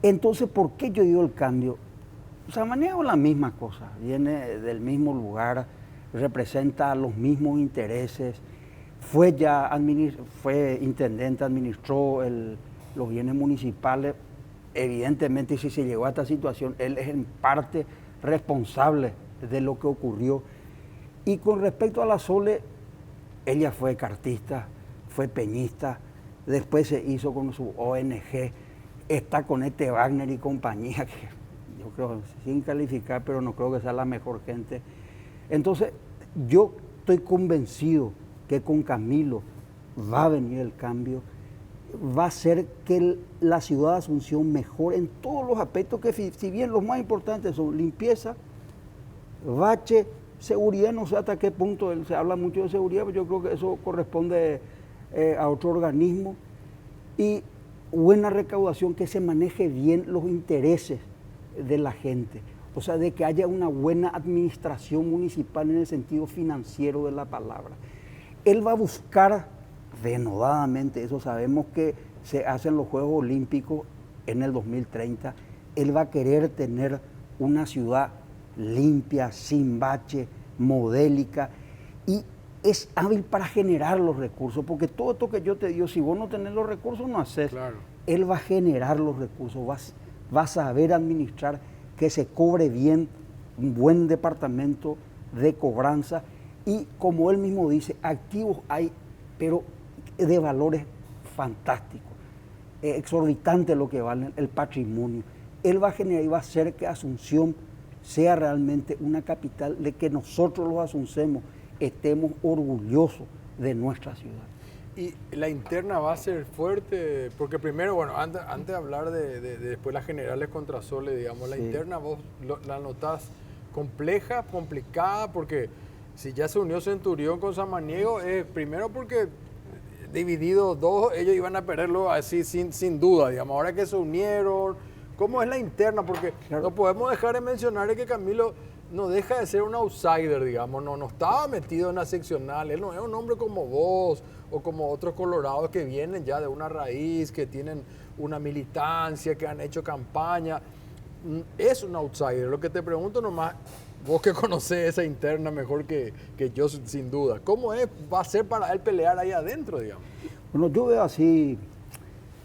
Entonces, ¿por qué yo digo el cambio? O sea, maneja la misma cosa, viene del mismo lugar, representa los mismos intereses, fue intendente, administró los bienes municipales. Evidentemente, si se llegó a esta situación, él es en parte responsable de lo que ocurrió. Y con respecto a la Sole, ella fue cartista, fue peñista, después se hizo con su ONG, está con este Wagner y compañía, que yo creo, sin calificar, pero no creo que sea la mejor gente. Entonces, yo estoy convencido que con Camilo va a venir el cambio, va a hacer que la ciudad de Asunción mejore en todos los aspectos, que si bien los más importantes son limpieza, bache, seguridad, no sé hasta qué punto se habla mucho de seguridad, pero yo creo que eso corresponde a otro organismo, y buena recaudación, que se maneje bien los intereses de la gente, o sea, de que haya una buena administración municipal en el sentido financiero de la palabra. Él va a buscar denodadamente, eso sabemos que se hacen los Juegos Olímpicos en el 2030, él va a querer tener una ciudad limpia, sin bache, modélica, y es hábil para generar los recursos, porque todo esto que yo te digo, si vos no tenés los recursos, no haces. Claro. Él va a generar los recursos, va a saber administrar, que se cobre bien, un buen departamento de cobranza, y como él mismo dice, activos hay, pero de valores fantásticos, exorbitante lo que vale el patrimonio. Él va a generar y va a hacer que Asunción sea realmente una capital, de que nosotros los asuncenos estemos orgullosos de nuestra ciudad. Y la interna va a ser fuerte, porque primero, bueno, antes de hablar de después las generales contra Sole, digamos, la interna vos la notás compleja, complicada, porque si ya se unió Centurión con Samaniego, primero porque dividido dos, ellos iban a perderlo así sin duda, digamos, ahora que se unieron, ¿cómo es la interna? Porque claro, no podemos dejar de mencionar que Camilo no deja de ser un outsider, digamos, no estaba metido en la seccional, él no es un hombre como vos o como otros colorados que vienen ya de una raíz, que tienen una militancia, que han hecho campaña, es un outsider. Lo que te pregunto nomás, vos que conocés esa interna mejor que yo sin duda, ¿cómo va a ser para él pelear ahí adentro, digamos? Bueno, yo veo así,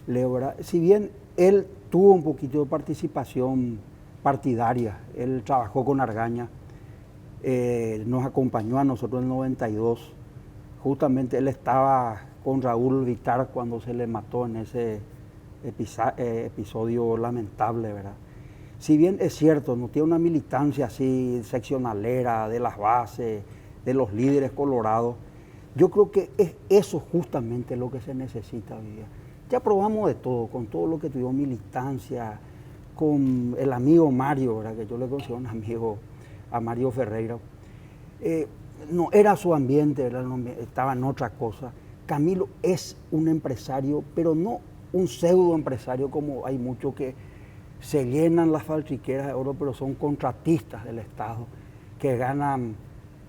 Leo, ¿verdad? Si bien él tuvo un poquito de participación partidaria, él trabajó con Argaña, nos acompañó a nosotros en el 92, justamente él estaba con Raúl Vitar cuando se le mató en ese episodio lamentable, ¿verdad? Si bien es cierto, no tiene una militancia así seccionalera de las bases, de los líderes colorados, yo creo que es eso justamente lo que se necesita hoy día. Ya probamos de todo, con todo lo que tuvimos militancia, con el amigo Mario, ¿verdad? Que yo le considero un amigo a Mario Ferreira. No era su ambiente, ¿verdad? No, estaba en otra cosa. Camilo es un empresario, pero no un pseudo empresario como hay muchos que se llenan las faltriqueras de oro, pero son contratistas del Estado, que ganan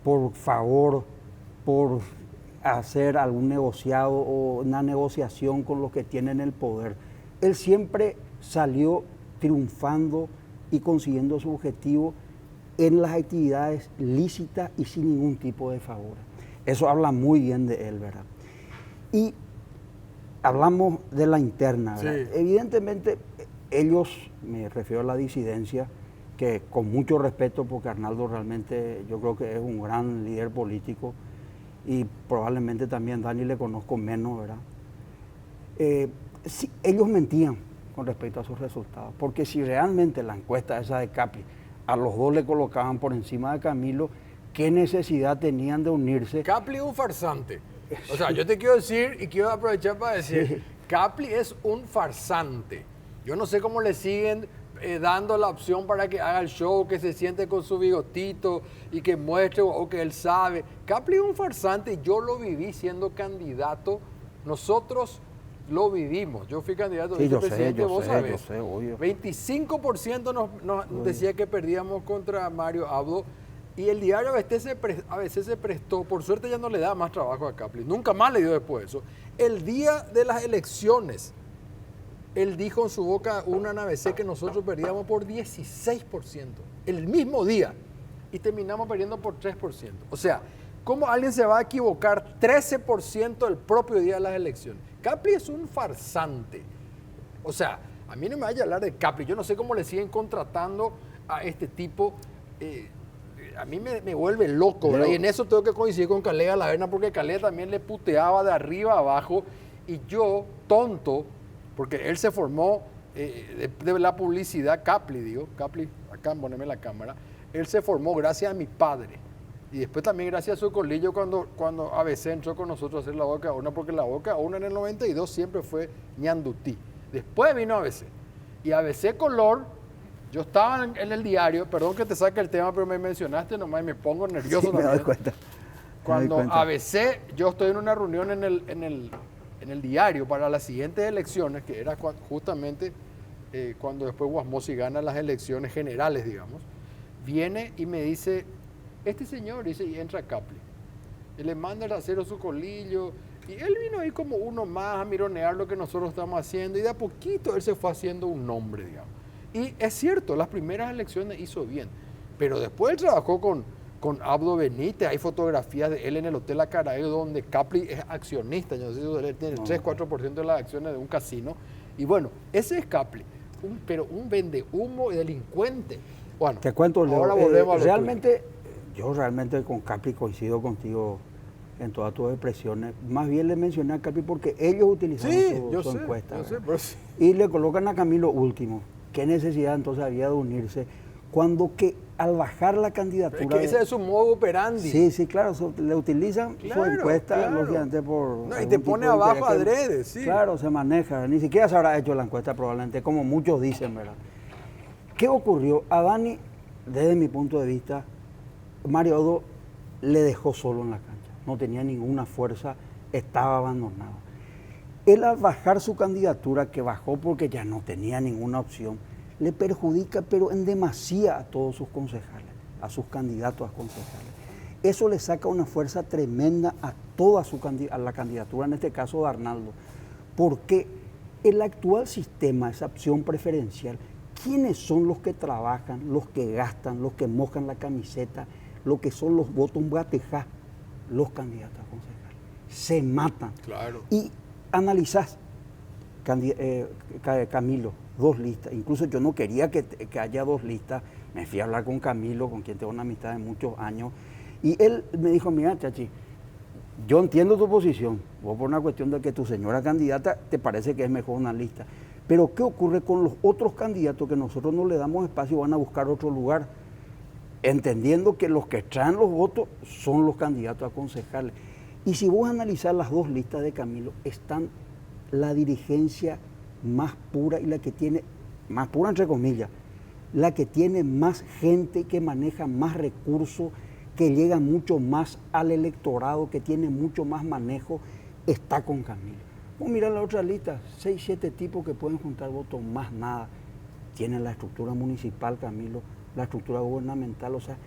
por favor, por hacer algún negociado o una negociación con los que tienen el poder. Él siempre salió triunfando y consiguiendo su objetivo en las actividades lícitas y sin ningún tipo de favor. Eso habla muy bien de él, ¿verdad? Y hablamos de la interna, ¿verdad? Sí. Evidentemente, ellos, me refiero a la disidencia, que con mucho respeto, porque Arnaldo realmente yo creo que es un gran líder político, y probablemente también Dani le conozco menos, ¿verdad? Sí, ellos mentían con respecto a sus resultados, porque si realmente la encuesta esa de Capri a los dos le colocaban por encima de Camilo, ¿qué necesidad tenían de unirse? Capri es un farsante. O sea, yo te quiero decir y quiero aprovechar para decir, sí, Capri es un farsante. Yo no sé cómo le siguen dando la opción para que haga el show, que se siente con su bigotito y que muestre o que él sabe. Capri es un farsante, yo lo viví siendo candidato. Nosotros lo vivimos. Yo fui candidato a vicepresidente, vos sabés. Yo sé, obvio. 25% nos decía que perdíamos contra Mario Abdo. Y el diario a veces se prestó, por suerte ya no le da más trabajo a Capri, nunca más le dio después de eso. El día de las elecciones, él dijo en su boca una ABC que nosotros perdíamos por 16%, el mismo día, y terminamos perdiendo por 3%. O sea, ¿Cómo alguien se va a equivocar 13% el propio día de las elecciones? Capri es un farsante. O sea, a mí no me vaya a hablar de Capri. Yo no sé cómo le siguen contratando a este tipo. A mí me vuelve loco, ¿verdad? Y en eso tengo que coincidir con Calea Laverna, porque Calea también le puteaba de arriba a abajo. Y yo, tonto, porque él se formó de la publicidad, Capri, acá poneme la cámara, él se formó gracias a mi padre. Y después también gracias a su colillo cuando ABC entró con nosotros a hacer la Boca Una, porque la Boca Una en el 92 siempre fue Ñandutí. Después vino ABC. Y ABC Color, yo estaba en el diario, perdón que te saque el tema, pero me mencionaste nomás y me pongo nervioso también. Me doy cuenta. Cuando ABC, yo estoy en una reunión en el diario para las siguientes elecciones, que era justamente cuando después Guasmosi gana las elecciones generales, digamos, viene y me dice, este señor, dice, y entra Capri. Y le manda el acero su colillo. Y él vino ahí como uno más a mironear lo que nosotros estamos haciendo. Y de a poquito él se fue haciendo un nombre, digamos. Y es cierto, las primeras elecciones hizo bien. Pero después él trabajó con Abdo Benítez. Hay fotografías de él en el Hotel Acarayo donde Capri es accionista. Yo no sé si él tiene el 3-4% de las acciones de un casino. Y bueno, ese es Capri. Pero un vendehumo y delincuente. Bueno, te cuento, Leo, ahora volvemos a lo realmente... Yo realmente con Capri coincido contigo en todas tus expresiones. Más bien le mencioné a Capri porque ellos utilizaron su encuesta. Y le colocan a Camilo último. ¿Qué necesidad entonces había de unirse? Cuando que al bajar la candidatura... Es que ese es su modo operandi. Sí, claro, le utilizan su encuesta, lógicamente por... No, y te pone abajo adrede, sí. Claro, se maneja. Ni siquiera se habrá hecho la encuesta probablemente, como muchos dicen, ¿verdad? ¿Qué ocurrió? A Dani, desde mi punto de vista... Mario Abdo le dejó solo en la cancha, no tenía ninguna fuerza, estaba abandonado. Él al bajar su candidatura, que bajó porque ya no tenía ninguna opción, le perjudica pero en demasía a todos sus concejales, a sus candidatos a concejales. Eso le saca una fuerza tremenda a toda a la candidatura, en este caso de Arnaldo, porque el actual sistema, esa opción preferencial, ¿quiénes son los que trabajan, los que gastan, los que mojan la camiseta? Lo que son los votos batejá, los candidatos a concejal. Se matan. Claro. Y analizás, Camilo, 2 listas. Incluso yo no quería que haya 2 listas. Me fui a hablar con Camilo, con quien tengo una amistad de muchos años. Y él me dijo, mira, Chachi, yo entiendo tu posición. Vos por una cuestión de que tu señora candidata te parece que es mejor una lista. Pero ¿qué ocurre con los otros candidatos que nosotros no le damos espacio y van a buscar otro lugar? Entendiendo que los que traen los votos son los candidatos a concejales. Y si vos analizás las 2 listas de Camilo, están la dirigencia más pura y la que tiene, más pura entre comillas, la que tiene más gente, que maneja más recursos, que llega mucho más al electorado, que tiene mucho más manejo, está con Camilo. Vos mirá la otra lista, 6, 7 tipos que pueden juntar votos, más nada. Tienen la estructura municipal, Camilo, la estructura gubernamental, o sea,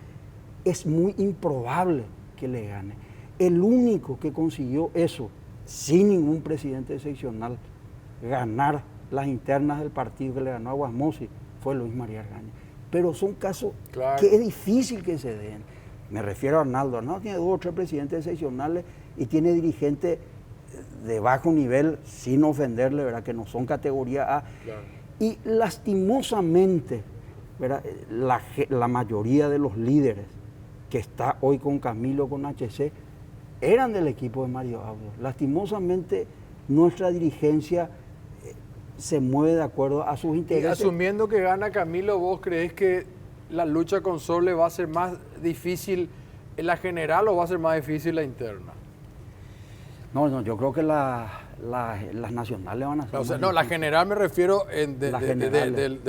es muy improbable que le gane. El único que consiguió eso, sin ningún presidente seccional, ganar las internas del partido que le ganó a Guasmosi, fue Luis María Argaña. Pero son casos que es difícil que se den. Me refiero a Arnaldo. Arnaldo tiene 2 o 3 presidentes seccionales y tiene dirigentes de bajo nivel, sin ofenderle, ¿verdad? Que no son categoría A. Claro. Y lastimosamente, ¿verdad? La mayoría de los líderes que está hoy con Camilo, con HC, eran del equipo de Mario Abdo. Lastimosamente, nuestra dirigencia se mueve de acuerdo a sus intereses. Y asumiendo que gana Camilo, ¿vos creés que la lucha con Sole va a ser más difícil en la general o va a ser más difícil la interna? No, yo creo que las nacionales van a ser. O sea, no, la general me refiero de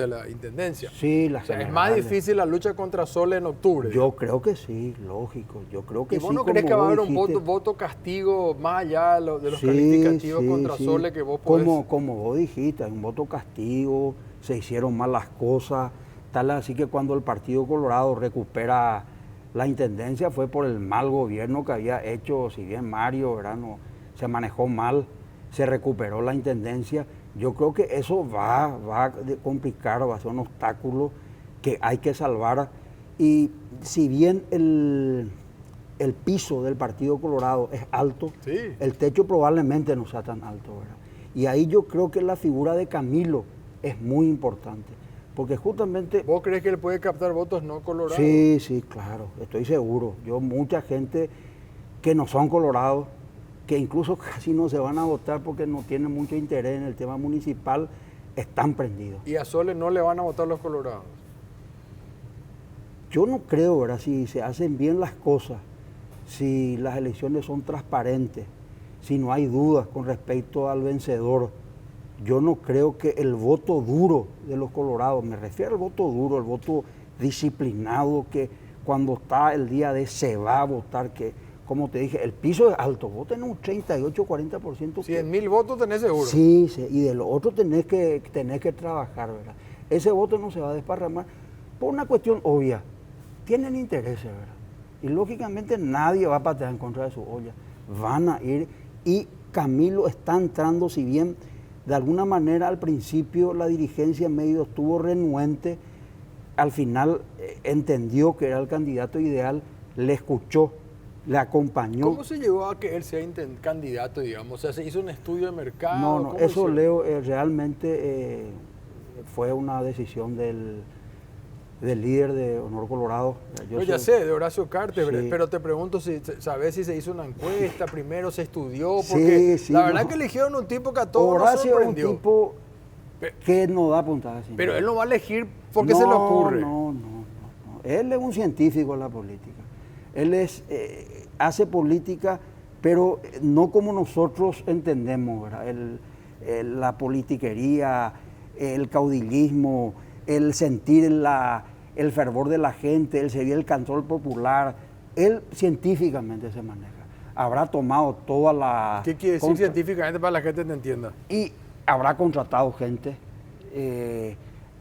la intendencia. Sí, las generales. Es más difícil la lucha contra Sole en octubre. Yo creo que sí, lógico. Yo creo que sí. ¿Y vos no crees que va a haber un voto castigo más allá de los calificativos contra Sole que vos podés? Como vos dijiste, hay un voto castigo, se hicieron mal las cosas, tal así que cuando el Partido Colorado recupera la intendencia fue por el mal gobierno que había hecho, si bien Mario, ¿verdad? No, se manejó mal, se recuperó la intendencia. Yo creo que eso va a complicar, va a ser un obstáculo que hay que salvar. Y si bien el piso del Partido Colorado es alto, Sí. el techo probablemente no sea tan alto, ¿verdad? Y ahí yo creo que la figura de Camilo es muy importante, porque justamente... ¿Vos crees que él puede captar votos no colorados? Sí, sí, claro, estoy seguro. Mucha gente que no son colorados, que incluso casi no se van a votar porque no tienen mucho interés en el tema municipal, están prendidos. ¿Y a Sole no le van a votar los colorados? Yo no creo, ¿verdad? Si se hacen bien las cosas, si las elecciones son transparentes, si no hay dudas con respecto al vencedor, yo no creo que el voto duro de los colorados, me refiero al voto duro, el voto disciplinado, que cuando está el día de se va a votar, que como te dije, el piso es alto, vos tenés un 38-40%. 100.000 votos tenés seguro. Sí, sí, y de lo otro tenés que trabajar, ¿verdad? Ese voto no se va a desparramar por una cuestión obvia. Tienen intereses, ¿verdad? Y lógicamente nadie va a patear en contra de su olla. Van a ir, y Camilo está entrando, si bien de alguna manera al principio la dirigencia medio estuvo renuente, al final entendió que era el candidato ideal, le escuchó, le acompañó. ¿Cómo se llegó a que él sea candidato, digamos? O sea, ¿se hizo un estudio de mercado? No, eso Leo, realmente fue una decisión del líder de Honor Colorado. Yo ya sé, de Horacio Cartes, Sí. pero te pregunto si sabes si se hizo una encuesta, primero se estudió, porque Sí, la verdad que eligieron un tipo que a todos nos Horacio es un sorprendió. tipo que no da puntadas. Pero él no va a elegir porque se le ocurre. No. Él es un científico en la política. Él hace política, pero no como nosotros entendemos, ¿verdad? La politiquería, el caudillismo, el sentir el fervor de la gente, el seguir el control popular. Él científicamente se maneja. Habrá tomado toda la... ¿Qué quiere decir científicamente para la gente te entienda? Y habrá contratado gente,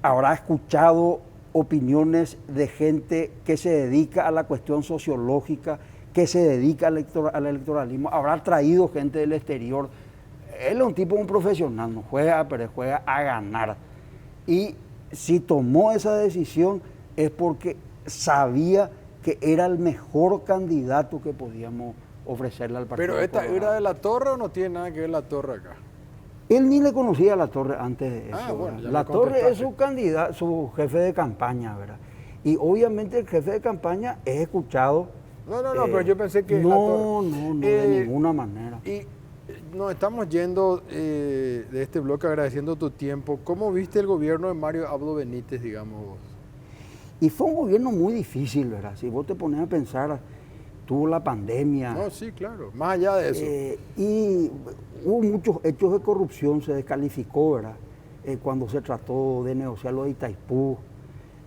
habrá escuchado opiniones de gente que se dedica a la cuestión sociológica, que se dedica al electoralismo, habrá traído gente del exterior. Él es un tipo, un profesional, no juega, pero juega a ganar. Y si tomó esa decisión es porque sabía que era el mejor candidato que podíamos ofrecerle al partido. ¿Pero esta Colorado. era de La Torre o no tiene nada que ver La Torre acá? Él ni le conocía a La Torre antes de eso. Bueno, ya La me Torre es contestaste. su candidato, su jefe de campaña, ¿verdad? Y obviamente el jefe de campaña es escuchado. No, pero yo pensé que No, La Torre... no, de ninguna manera. Y nos estamos yendo de este bloque agradeciendo tu tiempo. ¿Cómo viste el gobierno de Mario Abdo Benítez, digamos vos? Y fue un gobierno muy difícil, ¿verdad? Si vos te pones a pensar, tuvo la pandemia. No, sí, claro. Más allá de eso. Y hubo muchos hechos de corrupción, se descalificó, ¿verdad? Cuando se trató de negociar lo de Itaipú.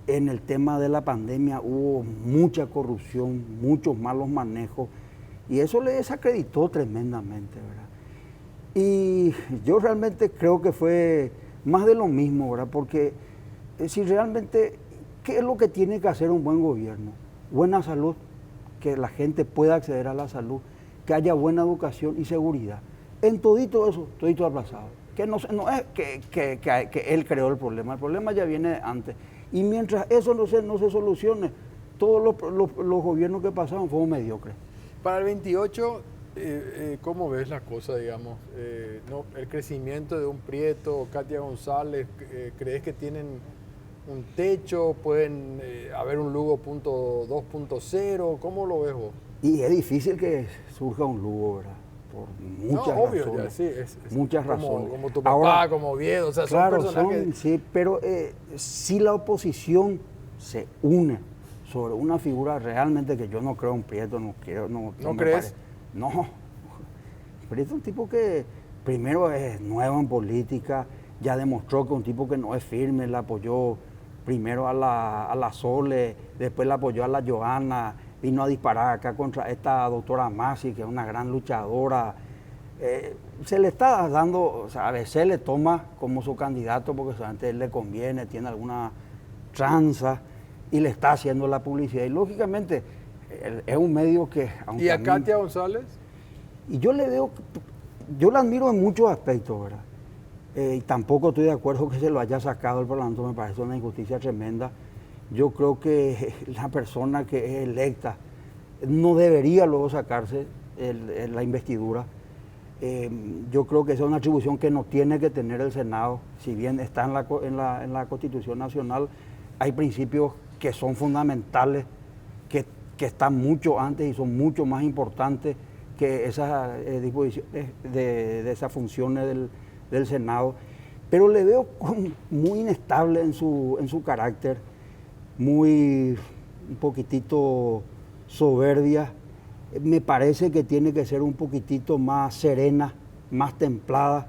En el tema de la pandemia hubo mucha corrupción, muchos malos manejos, y eso le desacreditó tremendamente, ¿verdad? Y yo realmente creo que fue más de lo mismo, ¿verdad? Porque si realmente, ¿qué es lo que tiene que hacer un buen gobierno? Buena salud, que la gente pueda acceder a la salud, que haya buena educación y seguridad. En todito eso, todito aplazado. Que no es que él creó el problema ya viene antes. Y mientras eso no se solucione, todos los gobiernos que pasaron fueron mediocres. Para el 28, ¿cómo ves la cosa, digamos? El crecimiento de un Prieto, Katia González, ¿crees que tienen un techo? ¿Pueden haber un Lugo 2.0? ¿Cómo lo ves vos? Y es difícil que surja un Lugo, ¿verdad? Por muchas obvio, razones. Ya, sí, muchas como, razones. Como tu papá, Ahora, como Oviedo, o sea, claro, son personajes... sí, pero si la oposición se une sobre una figura realmente que yo no creo en Prieto, no ¿No crees? No. Prieto es un tipo que primero es nuevo en política, ya demostró que es un tipo que no es firme, le apoyó primero a la Sole, después le apoyó a la Johanna, vino a disparar acá contra esta doctora Masi, que es una gran luchadora. Se le está dando, o sea, a veces le toma como su candidato porque solamente él le conviene, tiene alguna tranza y le está haciendo la publicidad. Y lógicamente es un medio que... ¿Y a Katia González? Y yo le veo, yo la admiro en muchos aspectos, ¿verdad? Y tampoco estoy de acuerdo que se lo haya sacado el Parlamento, me parece una injusticia tremenda. Yo creo que la persona que es electa no debería luego sacarse la investidura. Yo creo que esa es una atribución que no tiene que tener el Senado, si bien está en la Constitución Nacional, hay principios que son fundamentales, que están mucho antes y son mucho más importantes que esas disposiciones de esas funciones del Senado, pero le veo muy inestable en su carácter, un poquitito soberbia. Me parece que tiene que ser un poquitito más serena, más templada,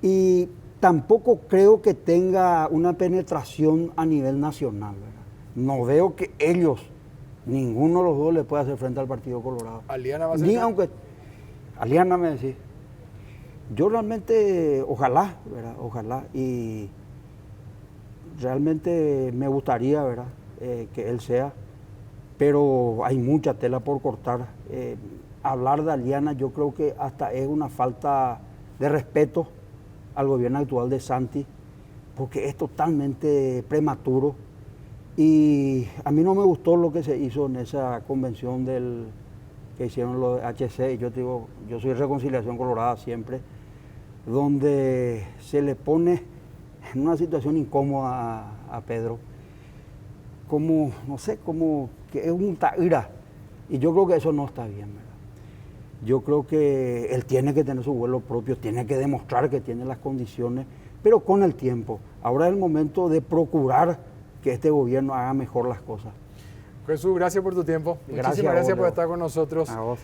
y tampoco creo que tenga una penetración a nivel nacional, ¿verdad? No veo que ninguno de los dos le pueda hacer frente al Partido Colorado. ¿Aliana va a ser? Ni aunque Aliana me decís. Yo realmente, ojalá, ¿verdad? Ojalá, y realmente me gustaría, ¿verdad? Que él sea, pero hay mucha tela por cortar. Hablar de Aliana yo creo que hasta es una falta de respeto al gobierno actual de Santi, porque es totalmente prematuro, y a mí no me gustó lo que se hizo en esa convención que hicieron los HC. Yo te digo, yo soy Reconciliación Colorada siempre, donde se le pone en una situación incómoda a Pedro, como, no sé, como que es un taira, y yo creo que eso no está bien, ¿verdad? Yo creo que él tiene que tener su vuelo propio, tiene que demostrar que tiene las condiciones, pero con el tiempo. Ahora es el momento de procurar que este gobierno haga mejor las cosas. Jesús, gracias por tu tiempo. Gracias Muchísimas gracias por Leo. estar con nosotros. A vos.